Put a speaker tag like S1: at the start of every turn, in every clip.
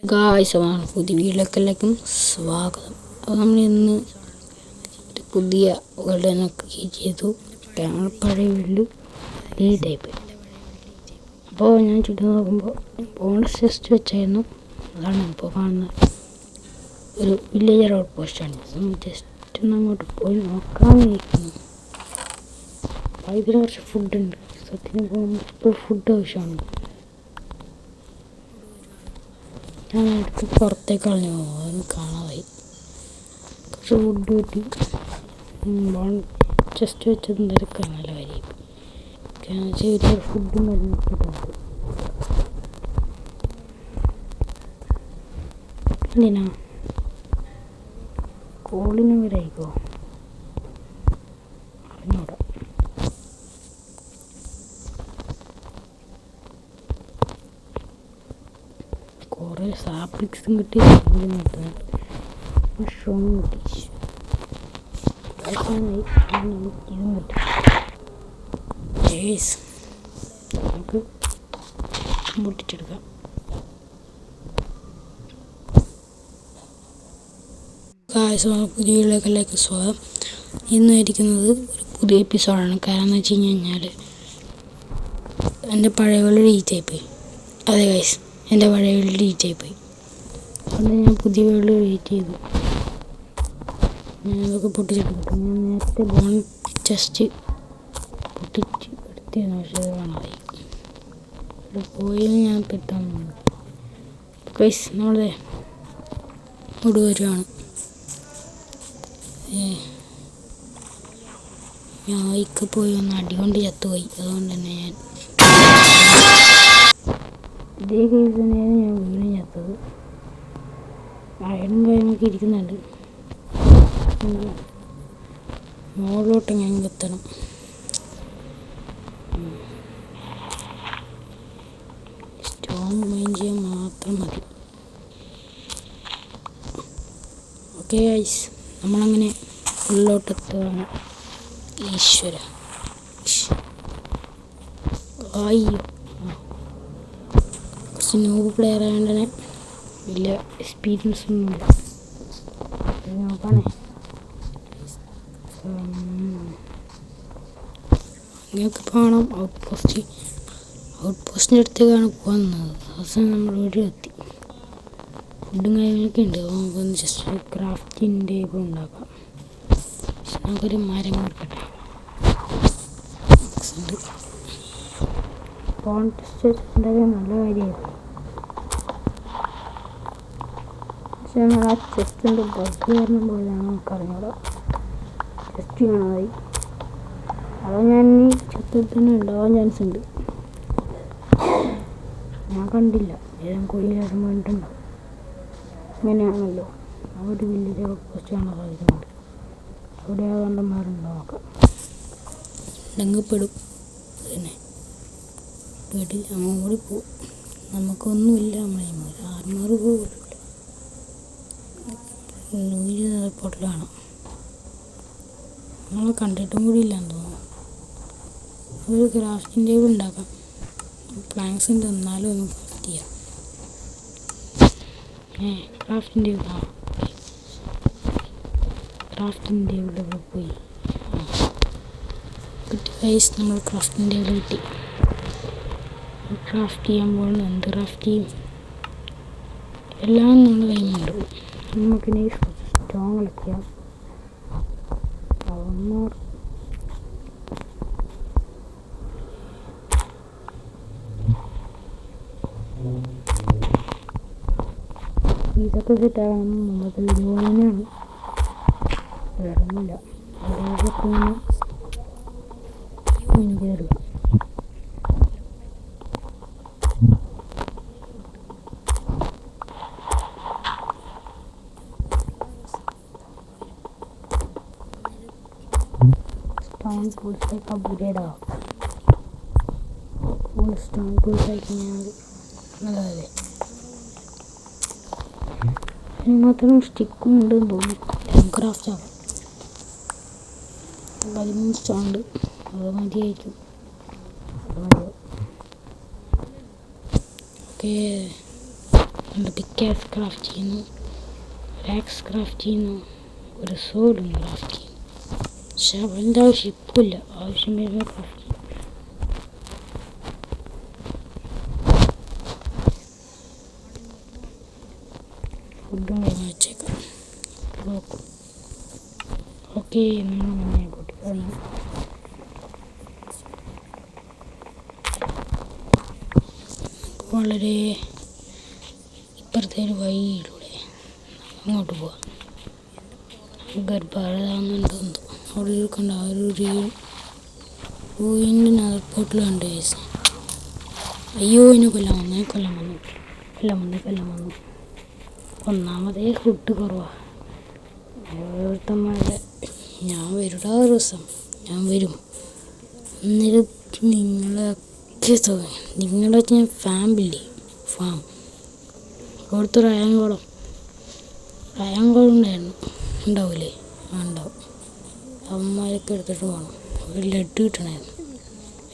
S1: Guys പുതിയ വീട്ടിലേക്കെല്ലാവർക്കും സ്വാഗതം. അപ്പോൾ നമ്മൾ ഇന്ന് ഒരു പുതിയ വേൾഡനൊക്കെ ക്രിയേറ്റ് ചെയ്തു. ഞങ്ങൾ പഴയ വീട്ടിൽ ഈ ടൈപ്പ്. അപ്പോൾ ഞാൻ ചുറ്റും നോക്കുമ്പോൾ ബോണസ് ജസ്റ്റ് വെച്ചായിരുന്നു. അതാണ് ഇപ്പോൾ കാണുന്നത്. ഒരു വില്ലേജർ ഔട്ട് പോസ്റ്റാണ്. ജസ്റ്റ് ഒന്ന് അങ്ങോട്ട് പോയി നോക്കാമെന്നിരിക്കുന്നു. അപ്പോൾ ഇതിൽ കുറച്ച് ഫുഡുണ്ട്. സത്യത്തിന് പോകുമ്പോൾ ഇപ്പോൾ ഫുഡ് ആവശ്യമാണ്. ഞാൻ എടുത്ത് പുറത്തേക്ക് കളഞ്ഞു പോകും. അതൊന്നും കാണാതായി. കുറച്ച് ഫുഡ് കിട്ടി. ജസ്റ്റ് വെച്ചത് തിരക്കാൻ നല്ല കാര്യം. ചെറിയ ഫുഡും മരുന്നൊക്കെ എന്തിനാ കോളിന് വരായിക്കോ അറിഞ്ഞൂടാ. കുറേ സാപ്ലിക്സും കിട്ടി. മഷ്റൂം കിട്ടി. ഇതും കിട്ടി. നമുക്ക് പൊട്ടിച്ചെടുക്കാം. പുതിയ വീട്ടിലേക്കെല്ലാം സ്വാഗതം. ഇന്ന് ഇരിക്കുന്നത് ഒരു പുതിയ എപ്പിസോഡാണ്. കാരണം എന്ന് വെച്ച് കഴിഞ്ഞാൽ എൻ്റെ പഴയ വീട് ഡീറ്റായിപ്പോയി. അതെ ഗൈസ്, എൻ്റെ പഴയ വീട് ഡീറ്റായിപ്പോയി. അതുകൊണ്ട് ഞാൻ പുതിയ വീട് വെയിറ്റ് ചെയ്തു. ഞാനതൊക്കെ പൊട്ടിച്ചെടുക്കും. ഞാൻ നേരത്തെ ബോൺ ചെസ്റ്റ് പൊട്ടിച്ച് എടുത്തിരുന്നു. പക്ഷേ അത് കാണാതായി. ഇവിടെ പോയാൽ ഞാൻ പെട്ടാൻ ഗൈസ് നമ്മളെ ഇവിടെ വരുവാണ്. ഞാൻ ഇക്ക് പോയി ഒന്ന് അടികൊണ്ട് ചത്തുപോയി. അതുകൊണ്ട് തന്നെ ഞാൻ ഇതേ കേസ് തന്നെയാണ് ഞാൻ വീണ് ചത്തത്. അയണും കാര്യങ്ങളൊക്കെ ഇരിക്കുന്നുണ്ട്. മുകളിലോട്ട് ഞാൻ എത്തണം. സ്റ്റോൺ മൈൻ ചെയ്യാൻ മാത്രം മതി. ഓക്കെ ഗൈസ്, നമ്മളങ്ങനെ ഉള്ളിലോട്ടെത്തുകയാണ്. ഈശ്വര അയ്യോ, കുറച്ച് ന്യൂ പ്ലെയർ ആയതുകൊണ്ട് തന്നെ വലിയ എക്സ്പീരിയൻസ് ഒന്നുമില്ല. നോക്കണേ, നിങ്ങൾക്ക് കാണാം ഔട്ട് പോസ്റ്റിൻ്റെ അടുത്തേക്കാണ് പോകുന്നത്. അവസാനം നമ്മൾ ഇവിടെ എത്തി. ഫുഡും കാര്യങ്ങളൊക്കെ ഉണ്ട്. നമുക്കൊന്ന് ജസ്റ്റ് ക്രാഫ്റ്റിംഗ് ടേബിൾ ഉണ്ടാക്കാം. പക്ഷെ നമുക്കൊരു മരം കൊടുക്കട്ടെ. കോൺടെസ്റ്റ് ഉണ്ടാക്കാൻ നല്ല കാര്യമായിരുന്നു. പക്ഷെ നമ്മൾ ആ ചെസ്റ്റിൻ്റെ ബഗ് കാരണം പോയതാണ്. നമുക്ക് അറിഞ്ഞൂടാ. ചെസ്റ്റ് കാണാതായി. അത് ഞാൻ ഈ ചെത്തിൽ തന്നെ ഉണ്ടാവാൻ ചാൻസ് ഉണ്ട്. ഞാൻ കണ്ടില്ല. ഏതെങ്കിലും കൊല്ലിയാലും വേണ്ടിട്ടുണ്ടാവും. അങ്ങനെയാണല്ലോ. ആ ഒരു വില്ലേജ് ഔട്ട് പോസ്റ്റ് കാണാൻ സാധിക്കുന്നുണ്ട്. അവിടെ ആ കണ്ടന്മാരുണ്ടോ നോക്കാം. ഉണ്ടെങ്കിൽ പെടും. പിന്നെ പെടില്ല. നമ്മൾ കൂടി പോവും. നമുക്കൊന്നുമില്ല. നമ്മളെ 600 പോലും റിപ്പോർട്ടിലാണ്. നമ്മളെ കണ്ടിട്ടും കൂടി ഇല്ലാന്ന് തോന്നുന്നു. ഒരു ക്രാഫ്റ്റിംഗ് ടേബിൾ ഉണ്ടാക്കാം. പ്ലാങ്ക്സ് ഉണ്ട്, എന്നാലും ഒന്ന് ക്രാഫ്റ്റ് ചെയ്യാം. ക്രാഫ്റ്റിംഗ് ടേബിൾ ക്രാഫ്റ്റിംഗ് ടേബിൾ പോയി കിട്ടി ഗൈസ്. നമ്മൾ ക്രാഫ്റ്റിംഗ് ടേബിൾ കിട്ടി. ക്രാഫ്റ്റ് ചെയ്യാൻ പോകുന്നത് എന്ത് ക്രാഫ്റ്റ് ചെയ്യും? എല്ലാം നമ്മൾ കൈമുണ്ട്. നമുക്കിനി സ്റ്റോൺ കളിക്കാം. ഇതൊക്കെ സെറ്റാകണം. മുമ്പത്തെ വീഡിയോ തന്നെയാണ്. വേറൊന്നുമില്ല. കയറുക. സ്റ്റോൺ ടൂൾസൊക്കെ അപ്ഗ്രേഡ് ആവാം. സ്റ്റോൺ ടൂൾസ് ആയിക്കഴിഞ്ഞാൽ നല്ലതല്ലേ. ഇനി മാത്രം സ്റ്റിക്കും ഉണ്ട് തോന്നുന്നു. ക്രാഫ്റ്റ് ആവാം. 13 സ്റ്റോൺ ഉണ്ട്. അത് മതിയായിരിക്കും. ഓക്കെ എൻ്റെ പിക്കാസ് ക്രാഫ്റ്റ് ചെയ്യുന്നു, റാക്സ് ക്രാഫ്റ്റ് ചെയ്യുന്നു, ഒരു സോഡും ക്രാഫ്റ്റ് ചെയ്യുന്നു. പക്ഷെ അവൻ്റെ ആവശ്യം ഇപ്പില്ല, ആവശ്യം വരുമ്പോൾ ക്രാഫ്റ്റ് ചെയ്യും. ഫുഡും കഴിഞ്ഞ് വെച്ചേക്കാം. നോക്കും. ഓക്കെ, നമ്മൾ കൂട്ടി കഴിഞ്ഞു. വളരെ ഇപ്പുറത്തെ ഒരു വഴിയിലൂടെ അങ്ങോട്ട് പോവാം. ഗർഭാരതാണെന്നുണ്ടോ അവിടെ കണ്ട ആ ഒരു വീണ്ടും എയർപോർട്ടിൽ കണ്ട് കേസ്. അയ്യോ, എന്നെ കൊല്ലാൻ വന്നു. ഒന്നാമതേ ഫുഡ് കുറവാണ്. ഓരോരുത്തന്മാരുടെ ഞാൻ വരൂടാ, ഒരു ദിവസം ഞാൻ വരും. എന്നിട്ട് നിങ്ങളൊക്കെ നിങ്ങളുടെ ഞാൻ ഫാമിലി ഫാം കൊടുത്തു. റയാങ്കോളം ഉണ്ടാവില്ലേ? ഉണ്ടാവും. അമ്മമാരൊക്കെ എടുത്തിട്ട് പോകണം. ഒരു ലഡ്ഡു കിട്ടണമായിരുന്നു.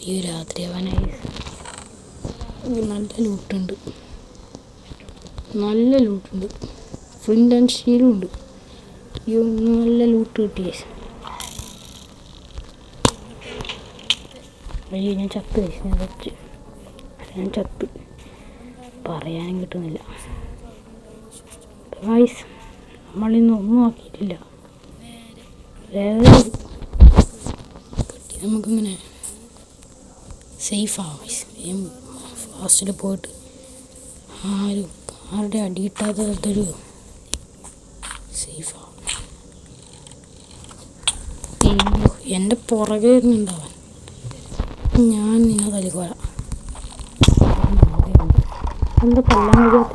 S1: ഈ രാത്രി അവനായി. നല്ല ലൂട്ടുണ്ട്. ഫ്ലിന്റ് ആൻഡ് സ്റ്റീലും ഉണ്ട്. അയ്യോ, നല്ല ലൂട്ട് കിട്ടിയേ. അയ്യോ, ഞാൻ ചത്ത് പറയാനും കിട്ടുന്നില്ല. ഗൈസ്, നമ്മളിന്ന് ഒന്നും ആക്കിയിട്ടില്ല. നമുക്കിങ്ങനെ സേഫാവും. ഫാസ്റ്റിൽ പോയിട്ട് ആരുടെ അടി കിട്ടാത്തൊരു സേഫാവും. എൻ്റെ പുറകെ വരുന്നുണ്ടാവാൻ. ഞാൻ നിന്നെ തലിക്കോല. എന്താ കൊല്ലാൻ കഴിയാത്ത?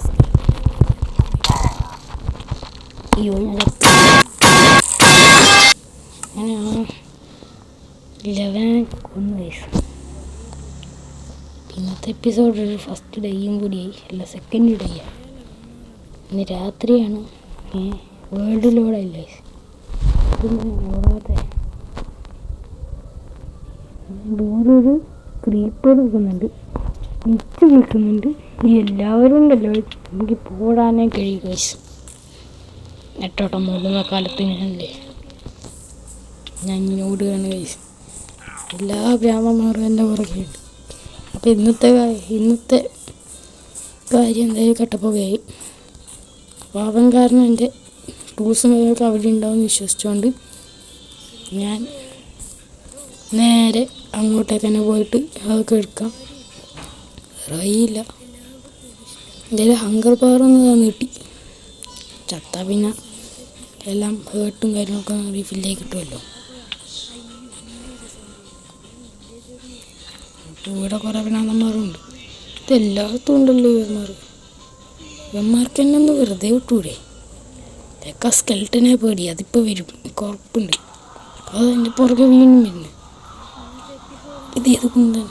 S1: അയ്യോ, ഞാൻ അങ്ങനെ 11 കൊന്നു വയസ്സ്. ഇന്നത്തെ എപ്പിസോഡ് ഒരു ഫസ്റ്റ് ഡേയും കൂടിയായി, അല്ല സെക്കൻഡ് ഡേ ആയി. ഇന്ന് രാത്രിയാണ്. വേൾഡിലൂടെയില്ലേ ഓടാതെ ദൂരൊരു ക്രീപ്പർ നിൽക്കുന്നുണ്ട്, മിച്ച് വിളിക്കുന്നുണ്ട്. ഈ എല്ലാവരും ഉണ്ടല്ലോ, എനിക്ക് പോടാനേ കഴിയും ഗൈസ്. നെട്ടോട്ടം മൂടുന്ന കാലത്ത് ഞാൻ ഇങ്ങനെ ഓടുകയാണ് ഗൈസ്. എല്ലാ ഗ്രാമന്മാരും എൻ്റെ പുറകെയുണ്ട്. അപ്പോൾ ഇന്നത്തെ കാര്യം എന്തായാലും കട്ടപ്പുകയായി. പാപം കാരണം എൻ്റെ ടൂൾസും കാര്യങ്ങളൊക്കെ അവിടെ ഉണ്ടാവുമെന്ന് വിശ്വസിച്ചുകൊണ്ട് ഞാൻ നേരെ അങ്ങോട്ടേക്ക് തന്നെ പോയിട്ട് അതൊക്കെ എടുക്കാം. അറിയില്ല, എന്തായാലും ഹങ്കർ പവറൊന്ന് നീട്ടി. ചത്ത പിന്നെ എല്ലാം ഹേർട്ടും കാര്യങ്ങളൊക്കെ റീഫില്ലായി കിട്ടുമല്ലോ. ഇവിടെ കുറേ പിന്നാന്തന്മാരുണ്ട്. ഇതെല്ലായിടത്തും ഉണ്ടല്ലോ ഇവന്മാർക്ക് തന്നെ ഒന്ന് വെറുതെ വിട്ടൂടെ? ഇതൊക്കെ സ്കെൽട്ടനെ പേടി, അതിപ്പോൾ വരും, ഉറപ്പുണ്ട്. അത് എൻ്റെ പുറകെ വീണ്ടും വരുന്നു. ഇത് ഏത് കുന്തൻ?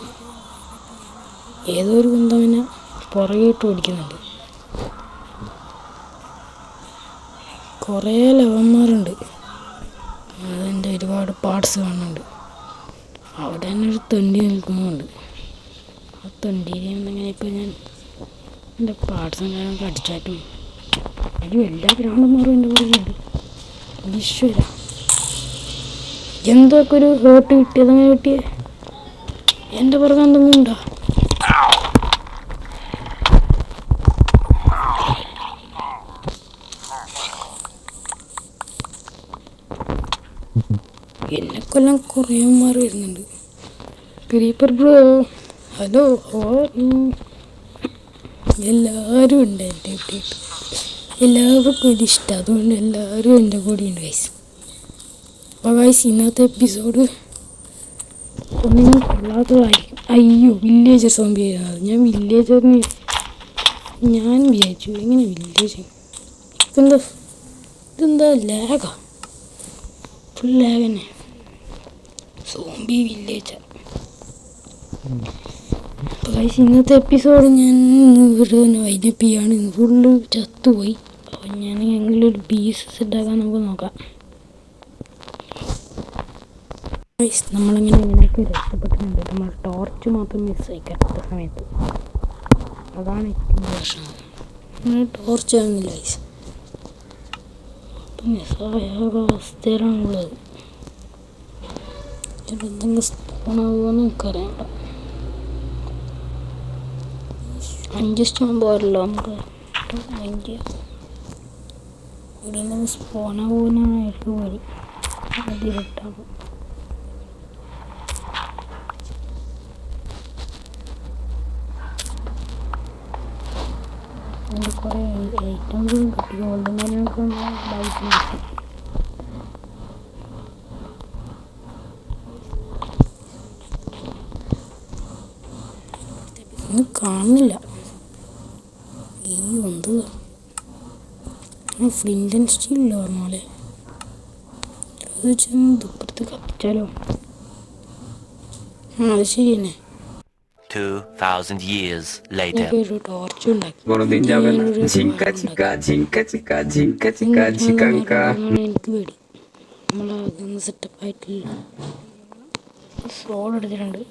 S1: ഏതോ ഒരു കുന്തവനെ പുറകെ ഇട്ട് ഓടിക്കുന്നുണ്ട്. കുറേ ലവന്മാരുണ്ട്. അതെൻ്റെ ഒരുപാട് പാർട്സ് കാണുന്നുണ്ട്. അവിടെ തന്നെ ഒരു തൊണ്ടി നിൽക്കുന്നുണ്ട്. ആ തൊണ്ടിയിൽ നിന്നിങ്ങനെ ഇപ്പോൾ ഞാൻ എൻ്റെ പാർട്സും കാര്യങ്ങളൊക്കെ അടിച്ചാറ്റും. അയ്യോ, എല്ലാ ഗ്രൗണ്ടന്മാരും എൻ്റെ പുറകെയുണ്ട്. ഈശ്വര, എന്തൊക്കെ ഒരു ഹേർട്ട് കിട്ടിയതങ്ങനെ കിട്ടിയേ. എൻ്റെ പുറകെ എന്തെങ്കിലും ഉണ്ടോ? എന്നെക്കൊല്ലം കുറേ മാറി വരുന്നുണ്ട്. ക്രീപ്പർ ബ്രോ, ഹലോ, എല്ലാവരും ഉണ്ട് എൻ്റെ വീട്ടിൽ. എല്ലാവർക്കും ഇത് ഇഷ്ടം, അതുകൊണ്ട് എല്ലാവരും എൻ്റെ കൂടെ ഉണ്ട് ഗൈസ്. അപ്പോൾ ഗൈസ്, ഇന്നത്തെ എപ്പിസോഡ് ഒന്നും കൊള്ളാത്തതായിരിക്കും. അയ്യോ, വില്ലേജർ സോംബി ആയിരുന്നത്. ഞാൻ വിചാരിച്ചു എങ്ങനെ വില്ലേജ് ഇതെന്താ ലാഗാ, ഫുൾ ലാഗ് തന്നെ. Zombie villager. അപ്പോൾ ഗൈസ്, ഇന്നത്തെ എപ്പിസോഡ് ഞാൻ ഇവിടെ തന്നെ വൈൻഡപ്പ് ചെയ്യാണ്. ഫുള്ള് ചത്തുപോയി. അപ്പോൾ ഞാൻ എങ്ങനെയൊരു പീസ് സെറ്റാക്കാൻ നമുക്ക് നോക്കാം. ഗൈസ്, നമ്മളിങ്ങനെയൊക്കെ രക്ഷപ്പെട്ടിട്ടുണ്ട്. നമ്മൾ ടോർച്ച് മാത്രം മിസ്സായി കറക്റ്റ് സമയത്ത്. അതാണ് ഏറ്റവും പ്രശ്നം. ടോർച്ച് ആകുന്നില്ല. അവസ്ഥയിലാണുള്ളത്. എന്തെങ്കിലും സ്പോണാകുമെന്ന് എനിക്കറിയണ്ട. 5 സ്റ്റോൺ പോരല്ലോ നമുക്ക്. 5 ഇവിടെ എന്തെങ്കിലും സ്പോണാകുമെന്നാണ് പോയി അതിലിട്ടാണ്. അതിൻ്റെ കുറേ ഐറ്റംസും കിട്ടി. ഗോൾഡൻ കാര്യങ്ങളൊക്കെ ബാധിച്ചു കിട്ടി. ഒന്നും കാണുന്നില്ല. ഈ എന്ത് ഫ്ലിന്റ് ആൻഡ് സ്റ്റീലില്ല പറഞ്ഞ അത് ചെന്ന് ഇപ്പുറത്ത് കത്തിച്ചാലോ? അത് ശരി തന്നെ.
S2: 2000 years later.
S1: ഒരു ടോർച്ച് ഉണ്ടാക്കി. എനിക്ക് പേടി. നമ്മളതൊന്ന് സെറ്റപ്പ് ആയിട്ടില്ല. സോൾ എടുത്തിട്ടുണ്ട്.